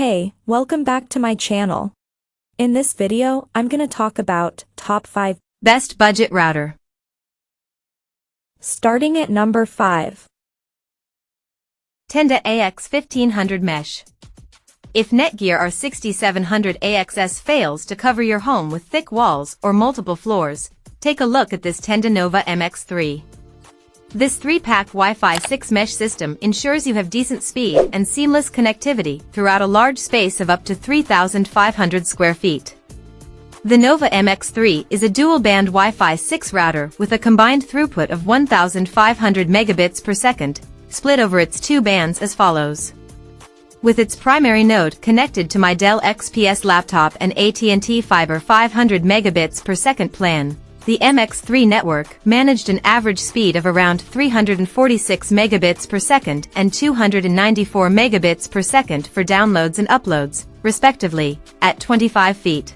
Hey, welcome back to my channel. In this video, I'm gonna talk about top 5 best budget router. Starting at number 5. Tenda AX1500 Mesh. If NETGEAR R6700 AXS fails to cover your home with thick walls or multiple floors, take a look at this Tenda Nova MX3. This 3-pack Wi-Fi 6 mesh system ensures you have decent speed and seamless connectivity throughout a large space of up to 3,500 square feet. The Nova MX3 is a dual-band Wi-Fi 6 router with a combined throughput of 1,500 megabits per second, split over its two bands as follows. With its primary node connected to my Dell XPS laptop and AT&T Fiber 500 megabits per second plan, the MX3 network managed an average speed of around 346 megabits per second and 294 megabits per second for downloads and uploads, respectively, at 25 feet.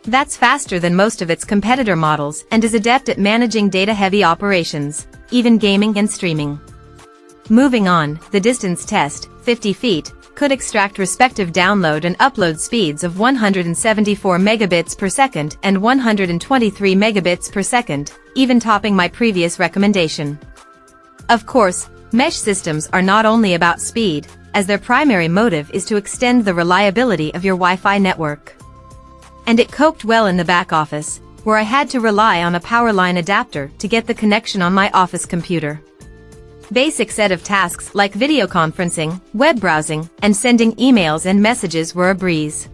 That's faster than most of its competitor models and is adept at managing data-heavy operations, even gaming and streaming. Moving on, the distance test, 50 feet, could extract respective download and upload speeds of 174 megabits per second and 123 megabits per second, even topping my previous recommendation. Of course, mesh systems are not only about speed, as their primary motive is to extend the reliability of your Wi-Fi network. And it coped well in the back office, where I had to rely on a power line adapter to get the connection on my office computer. Basic set of tasks like video conferencing, web browsing, and sending emails and messages were a breeze.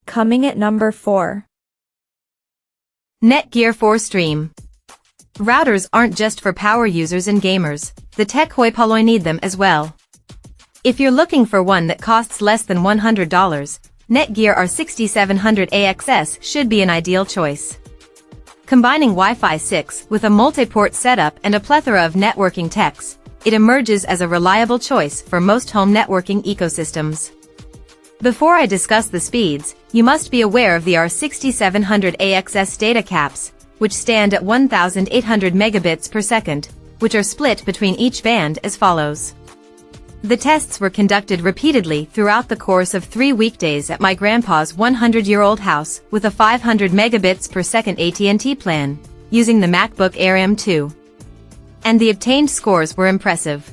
Coming at number 4. NETGEAR 4 Stream. Routers aren't just for power users and gamers, the tech hoi polloi need them as well. If you're looking for one that costs less than $100, NETGEAR R6700 AXS should be an ideal choice. Combining Wi-Fi 6 with a multi-port setup and a plethora of networking techs, it emerges as a reliable choice for most home networking ecosystems. Before I discuss the speeds, you must be aware of the R6700 AXS data caps, which stand at 1,800 megabits per second, which are split between each band as follows. The tests were conducted repeatedly throughout the course of 3 weekdays at my grandpa's 100-year-old house with a 500 megabits per second AT&T plan, using the MacBook Air M2. And the obtained scores were impressive.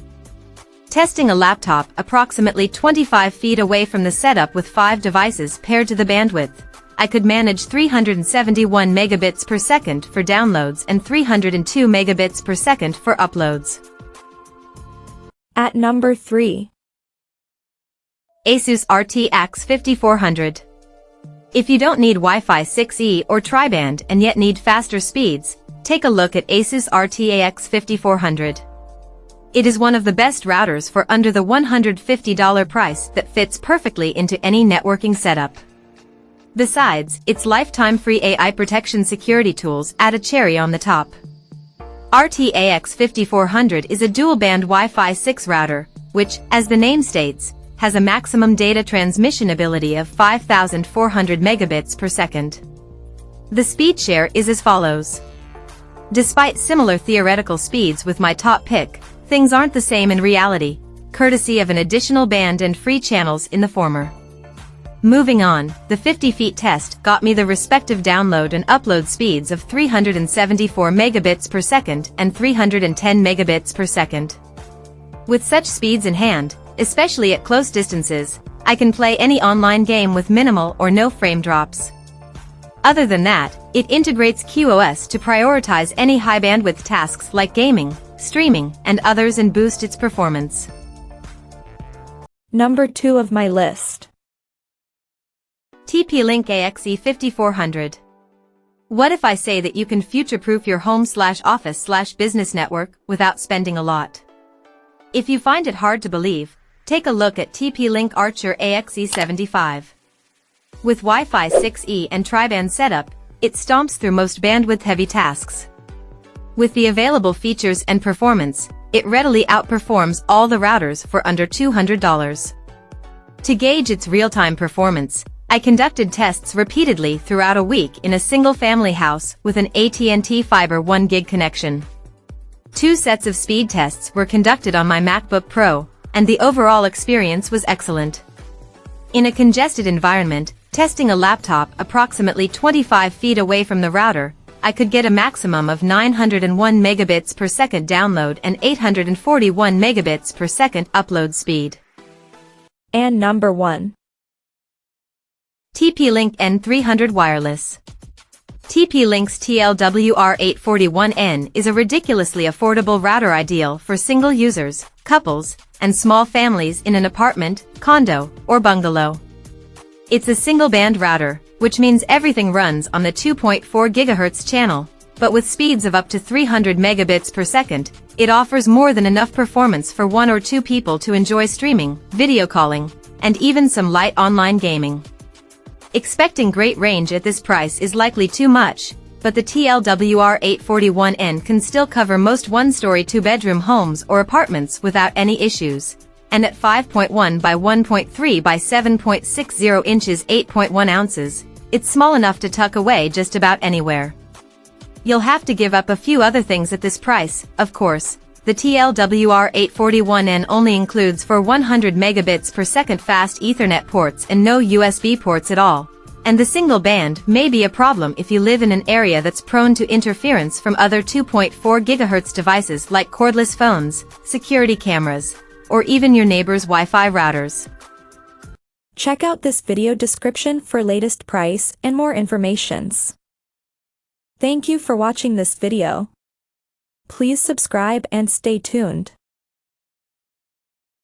Testing a laptop approximately 25 feet away from the setup with 5 devices paired to the bandwidth, I could manage 371 megabits per second for downloads and 302 megabits per second for uploads. At number 3. ASUS RTX 5400. If you don't need Wi-Fi 6E or tri-band and yet need faster speeds, take a look at ASUS RTX 5400. It is one of the best routers for under the $150 price that fits perfectly into any networking setup. Besides, its lifetime free AI protection security tools add a cherry on the top. RTX 5400 is a dual-band Wi-Fi 6 router, which, as the name states, has a maximum data transmission ability of 5,400 megabits per second. The speed share is as follows. Despite similar theoretical speeds with my top pick, things aren't the same in reality, courtesy of an additional band and free channels in the former. Moving on, the 50 feet test got me the respective download and upload speeds of 374 megabits per second and 310 megabits per second. With such speeds in hand, especially at close distances, I can play any online game with minimal or no frame drops. Other than that, it integrates QoS to prioritize any high bandwidth tasks like gaming, streaming, and others and boost its performance. Number 2 of my list. TP-Link AXE 5400. What if I say that you can future-proof your home/office/business network without spending a lot? If you find it hard to believe, take a look at TP-Link Archer AXE 75. With Wi-Fi 6E and tri-band setup, it stomps through most bandwidth-heavy tasks. With the available features and performance, it readily outperforms all the routers for under $200. To gauge its real-time performance, I conducted tests repeatedly throughout a week in a single-family house with an AT&T Fiber 1 gig connection. 2 sets of speed tests were conducted on my MacBook Pro, and the overall experience was excellent. In a congested environment, testing a laptop approximately 25 feet away from the router, I could get a maximum of 901 megabits per second download and 841 megabits per second upload speed. And number 1. TP-Link N300 Wireless. TP-Link's TLWR841N is a ridiculously affordable router ideal for single users, couples, and small families in an apartment, condo, or bungalow. It's a single-band router, which means everything runs on the 2.4 GHz channel, but with speeds of up to 300 megabits per second, it offers more than enough performance for 1 or 2 people to enjoy streaming, video calling, and even some light online gaming. Expecting great range at this price is likely too much, but the TLWR841N can still cover most one-story 2-bedroom homes or apartments without any issues. And at 5.1 by 1.3 by 7.60 inches 8.1 ounces, it's small enough to tuck away just about anywhere. You'll have to give up a few other things at this price, of course. The TLWR841N only includes 100 megabits per second fast Ethernet ports and no USB ports at all. And the single band may be a problem if you live in an area that's prone to interference from other 2.4 GHz devices like cordless phones, security cameras, or even your neighbor's Wi-Fi routers. Check out this video description for latest price and more informations. Thank you for watching this video. Please subscribe and stay tuned.